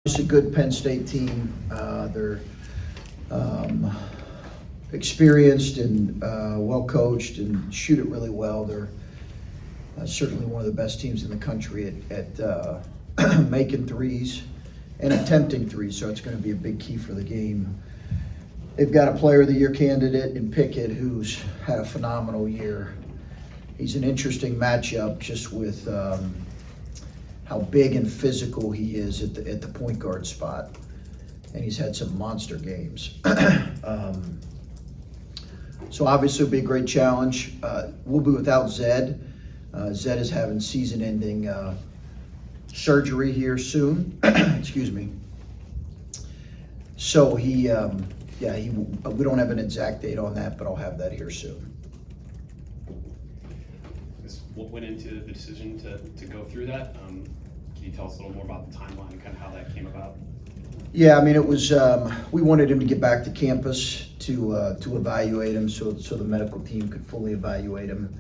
It's a good Penn State team. They're experienced and well coached and shoot it really well. They're certainly one of the best teams in the country at making threes and attempting threes, so it's going to be a big key for the game. They've got a Player of the Year candidate in Pickett who's had a phenomenal year. He's an interesting matchup just with how big and physical he is at the point guard spot, and he's had some monster games. So obviously it'll be a great challenge. We'll be without Zed. Zed is having season-ending surgery here soon. Excuse me. So we don't have an exact date on that, but I'll have that here soon. What went into the decision to go through that? Can you tell us a little more about the timeline and kind of how that came about? Yeah, I mean, it was, we wanted him to get back to campus to evaluate him so the medical team could fully evaluate him.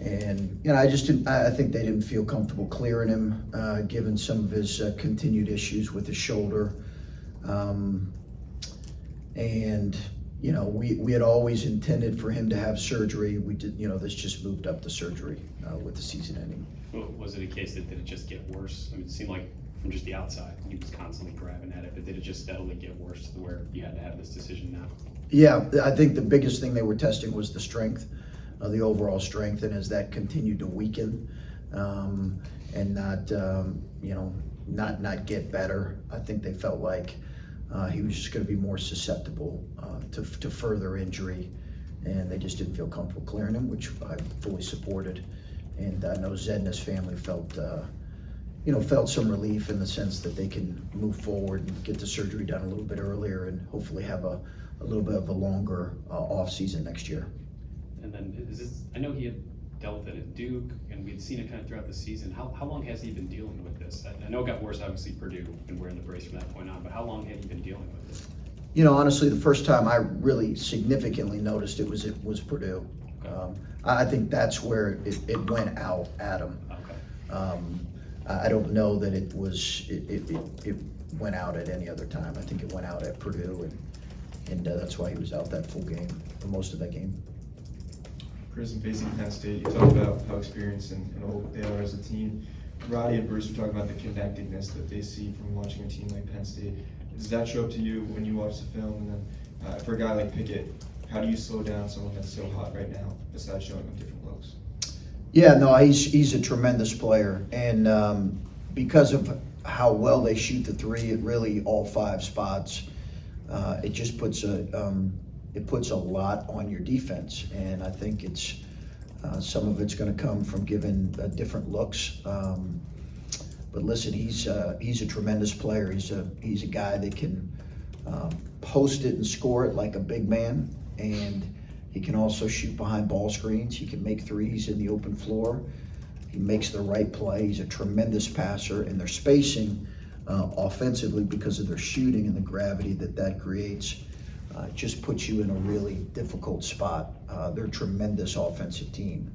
And, I think they didn't feel comfortable clearing him, given some of his continued issues with his shoulder. We had always intended for him to have surgery. We did, this just moved up the surgery with the season ending. Well, was it a case that did it just get worse? I mean, it seemed like from just the outside, he was constantly grabbing at it, but did it just steadily get worse to where you had to have this decision now? Yeah, I think the biggest thing they were testing was the strength, the overall strength, and as that continued to weaken and not get better, I think they felt like he was just going to be more susceptible to further injury, and they just didn't feel comfortable clearing him, which I fully supported. And I know Zed and his family felt some relief in the sense that they can move forward and get the surgery done a little bit earlier and hopefully have a little bit of a longer off season next year. And then I know he had dealt with it at Duke, and we'd seen it kind of throughout the season. How long has he been dealing with this? I know it got worse, obviously, Purdue, and wearing the brace from that point on, but how long had he been dealing with this? Honestly, the first time I really significantly noticed it was Purdue. Okay. I think that's where it went out at him. Okay. I don't know that it went out at any other time. I think it went out at Purdue, and that's why he was out that full game, or most of that game. Chris, in facing Penn State, you talked about how experienced and old they are as a team. Roddy and Bruce were talking about the connectedness that they see from watching a team like Penn State. Does that show up to you when you watch the film? And then for a guy like Pickett, how do you slow down someone that's so hot right now, besides showing them different looks? Yeah, no, he's a tremendous player, and because of how well they shoot the three at really all five spots, it just puts a lot on your defense, and I think it's some of it's going to come from giving different looks. But listen, he's a tremendous player. He's a guy that can post it and score it like a big man, and he can also shoot behind ball screens. He can make threes in the open floor. He makes the right play. He's a tremendous passer, and their spacing offensively, because of their shooting and the gravity that creates, just puts you in a really difficult spot. They're a tremendous offensive team.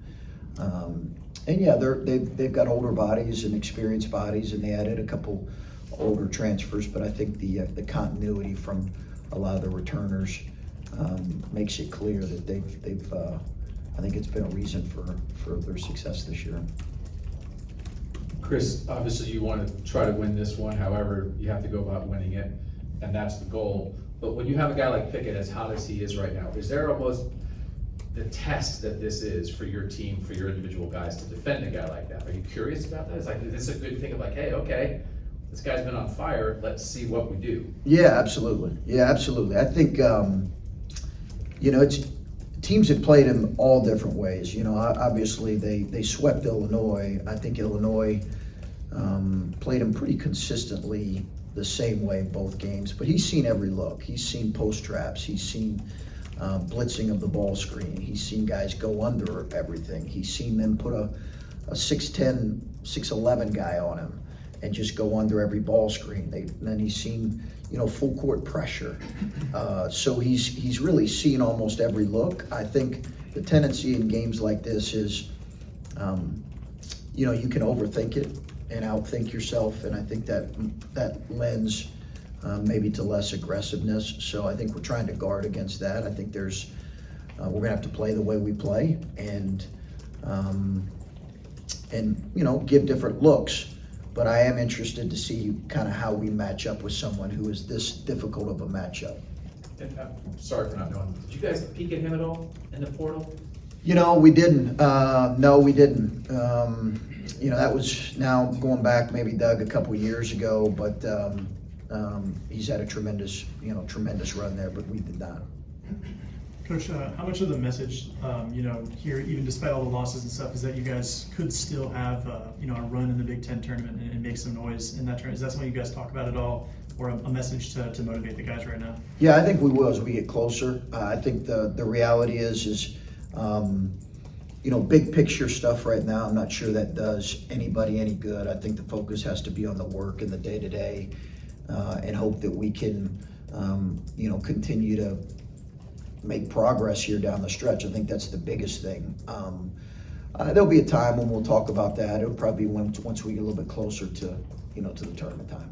And yeah, they've got older bodies and experienced bodies, and they added a couple older transfers, but I think the continuity from a lot of the returners makes it clear that they've I think it's been a reason for their success this year. Chris, obviously you want to try to win this one, however you have to go about winning it, and that's the goal. But when you have a guy like Pickett, as hot as he is right now, is there almost the test that this is for your team, for your individual guys to defend a guy like that? Are you curious about that? Is this a good thing of like, hey, okay, this guy's been on fire, let's see what we do? Yeah, absolutely. I think, it's teams have played him all different ways. Obviously they swept Illinois. I think Illinois played him pretty consistently the same way in both games, but he's seen every look. He's seen post traps. He's seen blitzing of the ball screen. He's seen guys go under everything. He's seen them put a 6'10", 6'11" guy on him and just go under every ball screen. Then he's seen, full court pressure. So he's really seen almost every look. I think the tendency in games like this is, you can overthink it. and outthink yourself, and I think that lends maybe to less aggressiveness. So I think we're trying to guard against that. I think there's we're gonna have to play the way we play, and give different looks. But I am interested to see kind of how we match up with someone who is this difficult of a matchup. And, sorry for not knowing, did you guys peek at him at all in the portal? We didn't. No, we didn't. That was now going back maybe, Doug, a couple of years ago, but he's had a tremendous run there, but we did not. Coach, how much of the message, here, even despite all the losses and stuff, is that you guys could still have, a run in the Big Ten tournament and make some noise in that tournament? Is that something you guys talk about at all, or a message to motivate the guys right now? Yeah, I think we will as we get closer. I think the reality is big picture stuff right now, I'm not sure that does anybody any good. I think the focus has to be on the work and the day-to-day, and hope that we can, continue to make progress here down the stretch. I think that's the biggest thing. There'll be a time when we'll talk about that. It'll probably be once we get a little bit closer to the tournament time.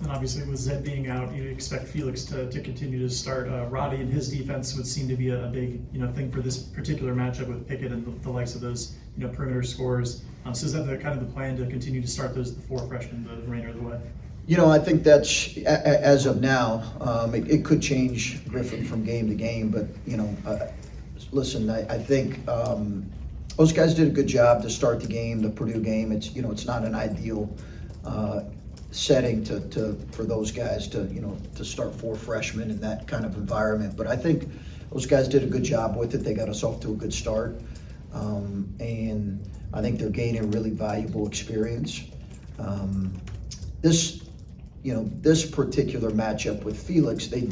And obviously with Zed being out, you expect Felix to continue to start. Roddy and his defense would seem to be a big thing for this particular matchup with Pickett and the likes of those perimeter scorers. So is that the kind of the plan to continue to start the four freshmen the remainder of the way? I think that's, as of now, it could change, Griffin, from game to game, but, listen, I think those guys did a good job to start the game, the Purdue game. It's not an ideal setting for those guys to start four freshmen in that kind of environment, but I think those guys did a good job with it. They got us off to a good start, and I think they're gaining really valuable experience. This particular matchup with Felix, they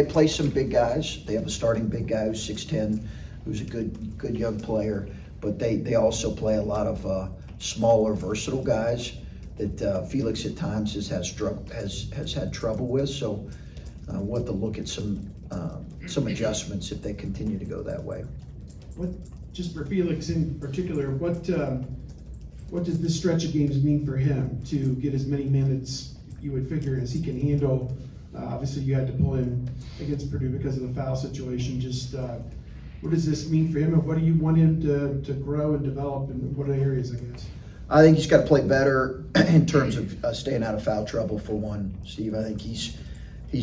play some big guys. They have a starting big guy who's 6'10", who's a good young player, but they also play a lot of smaller, versatile guys that Felix at times has had trouble with. So we'll have to look at some adjustments if they continue to go that way. Just for Felix in particular, what does this stretch of games mean for him to get as many minutes you would figure as he can handle? Obviously you had to pull him against Purdue because of the foul situation. Just what does this mean for him, and what do you want him to grow and develop, and what areas, I guess? I think he's got to play better in terms of staying out of foul trouble, for one, Steve. I think he's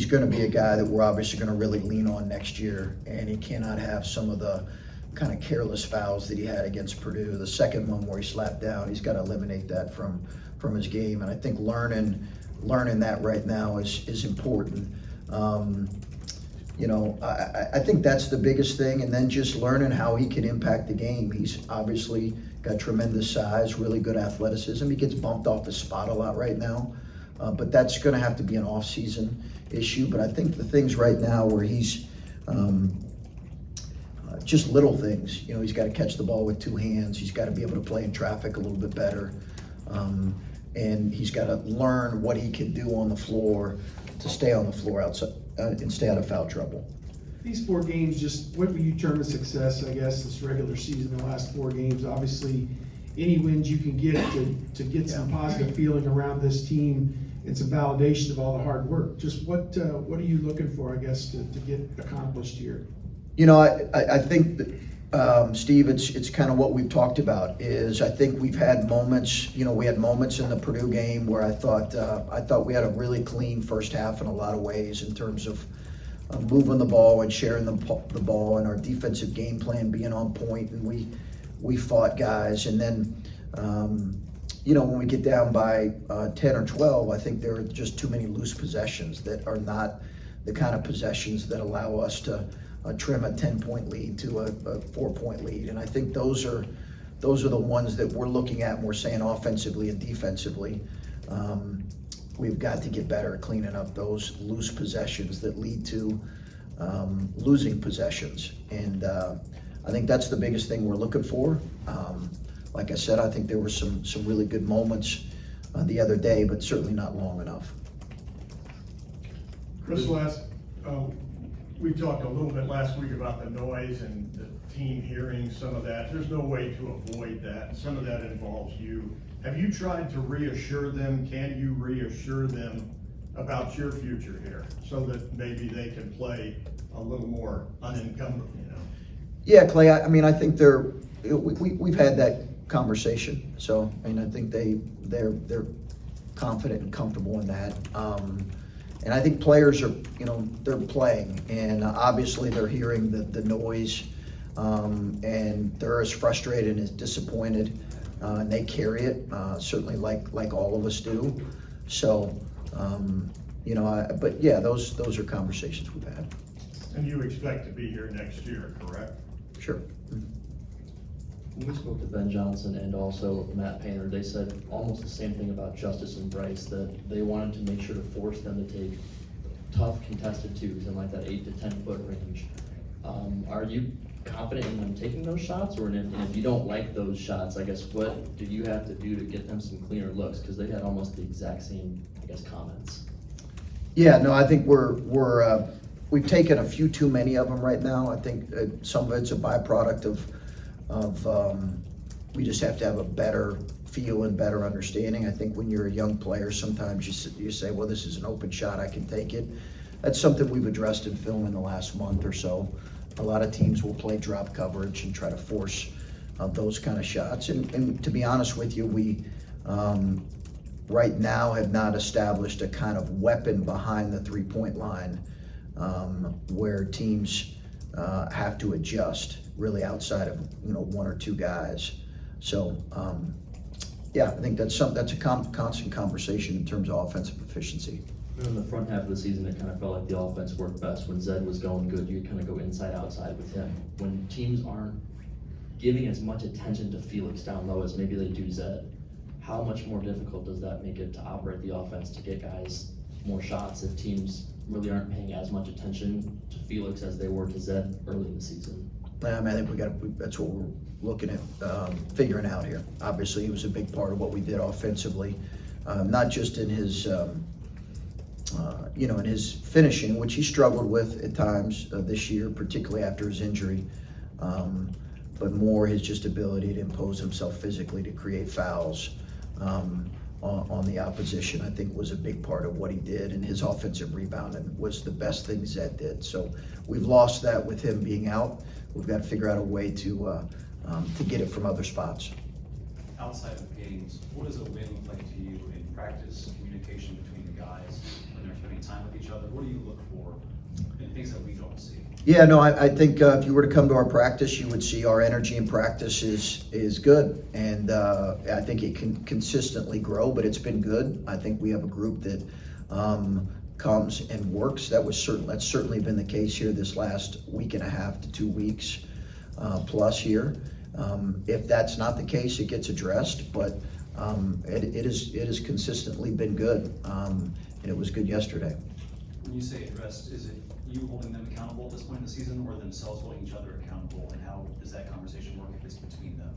going to be a guy that we're obviously going to really lean on next year, and he cannot have some of the kind of careless fouls that he had against Purdue. The second one where he slapped down, he's got to eliminate that from his game, and I think learning that right now is important. I think that's the biggest thing, and then just learning how he can impact the game. He's obviously got tremendous size, really good athleticism. He gets bumped off his spot a lot right now, but that's going to have to be an off-season issue. But I think the things right now where he's just little things. He's got to catch the ball with two hands. He's got to be able to play in traffic a little bit better. And he's got to learn what he can do on the floor to stay on the floor outside and stay out of foul trouble. These 4 games, just what would you term a success, I guess, this regular season, the last 4 games? Obviously, any wins you can get to get some positive feeling around this team and some validation of all the hard work. Just what are you looking for, I guess, to get accomplished here? I think that, Steve, it's kind of what we've talked about. Is I think we've had moments. We had moments in the Purdue game where I thought we had a really clean first half in a lot of ways in terms of moving the ball and sharing the ball, and our defensive game plan being on point, and we fought guys. And then when we get down by 10 or 12, I think there are just too many loose possessions that are not the kind of possessions that allow us to trim a 10-point lead to a 4-point lead. And I think those are the ones that we're looking at, and we're saying offensively and defensively, we've got to get better at cleaning up those loose possessions that lead to losing possessions. And I think that's the biggest thing we're looking for. Like I said, I think there were some really good moments the other day, but certainly not long enough. Chris, we talked a little bit last week about the noise and the team hearing some of that. There's no way to avoid that. Some of that involves you Have you tried to reassure them? Can you reassure them about your future here so that maybe they can play a little more unencumbered, you know? Yeah, Clay, I mean, I think we've had that conversation. So, I mean, I think they're confident and comfortable in that. And I think players are, they're playing, and obviously they're hearing the noise, and they're as frustrated and as disappointed, and they carry it, certainly like all of us do. So, but yeah, those are conversations we've had. And you expect to be here next year, correct? Sure. When we spoke to Ben Johnson and also Matt Painter, they said almost the same thing about Justice and Bryce, that they wanted to make sure to force them to take tough contested twos in like that 8 to 10 foot range. Are you confident in them taking those shots, or if you don't like those shots, I guess what do you have to do to get them some cleaner looks? Because they had almost the exact same, I guess, comments. Yeah, no, I think we've taken a few too many of them right now. I think some of it's a byproduct of we just have to have a better feel and better understanding. I think when you're a young player, sometimes you say, well, this is an open shot, I can take it. That's something we've addressed in film in the last month or so. A lot of teams will play drop coverage and try to force those kind of shots. And to be honest with you, we right now have not established a kind of weapon behind the three-point line where teams have to adjust really outside of one or two guys. So yeah, I think that's a constant conversation in terms of offensive efficiency. In the front half of the season, it kind of felt like the offense worked best. When Zed was going good, you kind of go inside outside with him. When teams aren't giving as much attention to Felix down low as maybe they do Zed, how much more difficult does that make it to operate the offense, to get guys more shots if teams really aren't paying as much attention to Felix as they were to Zed early in the season? I think that's what we're looking at figuring out here. Obviously, he was a big part of what we did offensively, not just in his in his finishing, which he struggled with at times this year, particularly after his injury, but more his just ability to impose himself physically to create fouls on the opposition, I think was a big part of what he did, and his offensive rebounding was the best thing Zed did. So we've lost that with him being out. We've got to figure out a way to get it from other spots. Outside of games, what does a win look like to you in practice, communication between the guys when they're spending time with each other? What do you look for in things that we don't see? Yeah, no, I think if you were to come to our practice, you would see our energy in practice is good, and I think it can consistently grow, but it's been good. I think we have a group that comes and works. That's certainly been the case here this last week and a half to 2 weeks plus here. If that's not the case, it gets addressed, but it has consistently been good, and it was good yesterday. When you say addressed, is it you holding them accountable at this point in the season, or themselves holding each other accountable, and how does that conversation work if it's between them?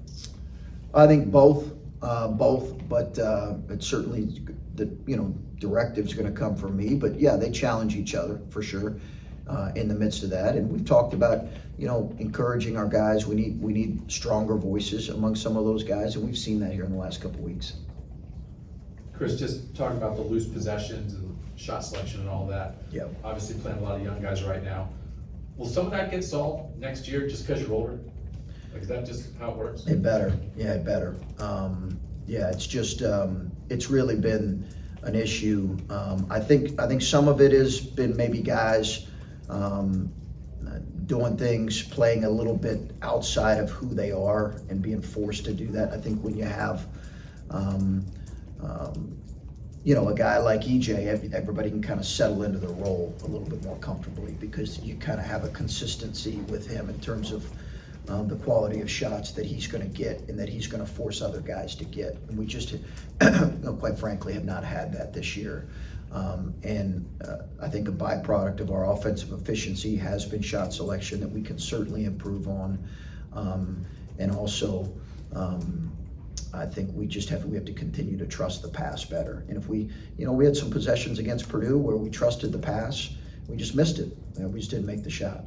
I think both, but it's certainly the directive's going to come from me. But yeah, they challenge each other for sure in the midst of that. And we've talked about encouraging our guys. We need stronger voices among some of those guys, and we've seen that here in the last couple of weeks. Chris, just talking about the loose possessions and shot selection and all that. Yeah. Obviously playing a lot of young guys right now. Will some of that get solved next year just because you're older? Like, is that just how it works? It better. Yeah, it better. Yeah, it's just it's really been an issue. I think some of it has been maybe guys doing things, playing a little bit outside of who they are and being forced to do that. I think when you have a guy like EJ, everybody can kind of settle into the role a little bit more comfortably because you kind of have a consistency with him in terms of the quality of shots that he's going to get and that he's going to force other guys to get. And we just, quite frankly, have not had that this year. I think a byproduct of our offensive efficiency has been shot selection that we can certainly improve on. And also, I think we have to continue to trust the pass better. And if we had some possessions against Purdue where we trusted the pass, we just missed it. We just didn't make the shot.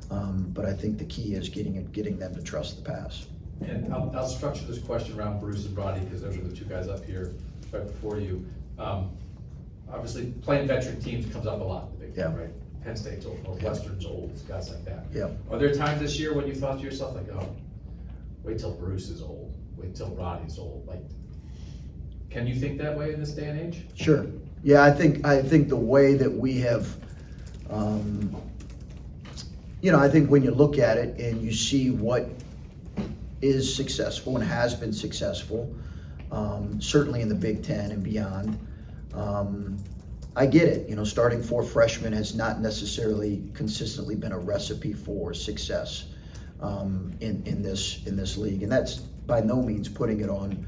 But I think the key is getting them to trust the pass. and I'll structure this question around Bruce and Roddy, because those are the two guys up here right before you. Obviously, playing veteran teams comes up a lot in the Big Ten, Yeah. right? Penn State's old, Northwestern's old, guys like that. Yeah. Are there times this year when you thought to yourself, like, oh, wait till Bruce is old, wait till Roddy's old? Like, can you think that way in this day and age? Sure. Yeah, I think the way that we have, I think when you look at it and you see what is successful and has been successful, certainly in the Big Ten and beyond, I get it. Starting 4 freshmen has not necessarily consistently been a recipe for success in this league, and that's by no means putting it on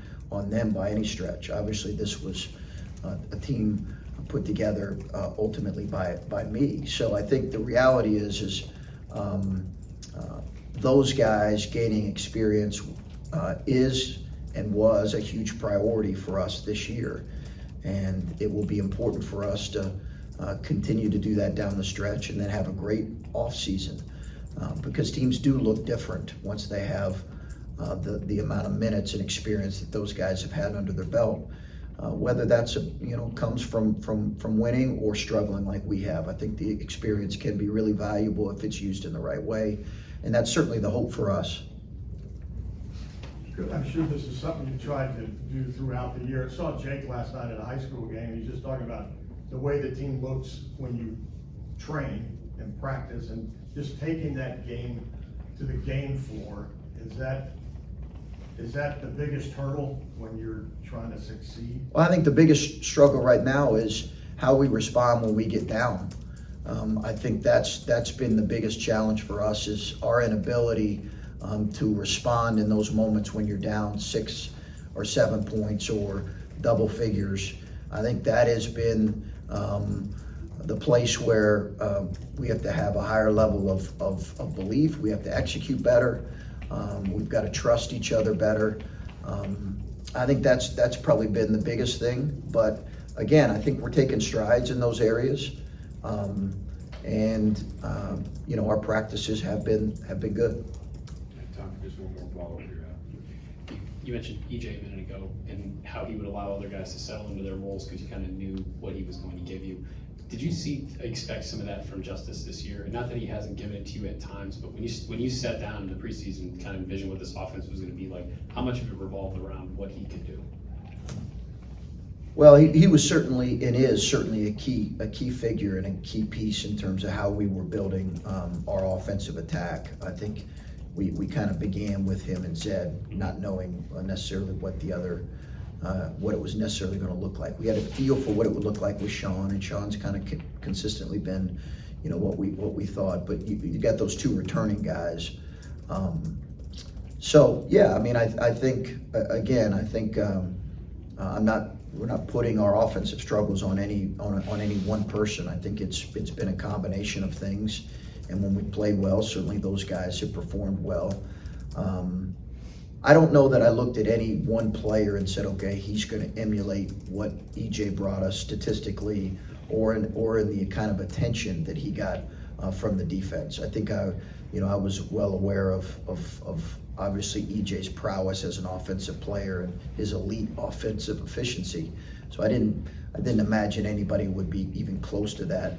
them by any stretch. Obviously, this was a team put together ultimately by me. So I think the reality is those guys gaining experience is and was a huge priority for us this year. And it will be important for us to continue to do that down the stretch and then have a great off-season, because teams do look different once they have the amount of minutes and experience that those guys have had under their belt. Whether that's comes from winning or struggling like we have. I think the experience can be really valuable if it's used in the right way, and that's certainly the hope for us. I'm sure this is something you tried to do throughout the year. I saw Jake last night at a high school game. He's just talking about the way the team looks when you train and practice, and just taking that game to the game floor. Is that the biggest hurdle when you're trying to succeed? Well, I think the biggest struggle right now is how we respond when we get down. I think that's been the biggest challenge for us, is our inability to respond in those moments when you're down 6 or 7 points or double figures. I think that has been the place where we have to have a higher level of belief. We have to execute better. We've got to trust each other better. I think that's probably been the biggest thing. But again, I think we're taking strides in those areas, and our practices have been good. Time for just one more follow-up here. You mentioned EJ a minute ago and how he would allow other guys to settle into their roles because you kind of knew what he was going to give you. Did you expect some of that from Justice this year? And not that he hasn't given it to you at times, but when you sat down in the preseason and kind of envisioned what this offense was going to be like, how much of it revolved around what he could do? Well, he was certainly and is certainly a key figure and a key piece in terms of how we were building our offensive attack. I think we kind of began with him and Zed, not knowing necessarily what the other what it was necessarily going to look like. We had a feel for what it would look like with Sean, and Sean's kind of consistently been, what we thought. But you got those 2 returning guys. So yeah, I mean, I think we're not putting our offensive struggles on any one person. I think it's been a combination of things, and when we play well, certainly those guys have performed well. I don't know that I looked at any one player and said, okay, he's going to emulate what EJ brought us statistically, or in the kind of attention that he got from the defense. I think I was well aware of obviously EJ's prowess as an offensive player and his elite offensive efficiency. So I didn't imagine anybody would be even close to that.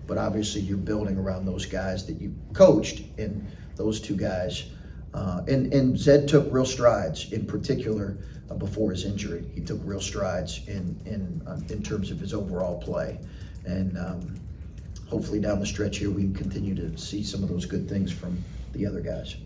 But obviously you're building around those guys that you coached, and those 2 guys. And Zed took real strides, in particular before his injury. He took real strides in terms of his overall play, and hopefully down the stretch here we can continue to see some of those good things from the other guys.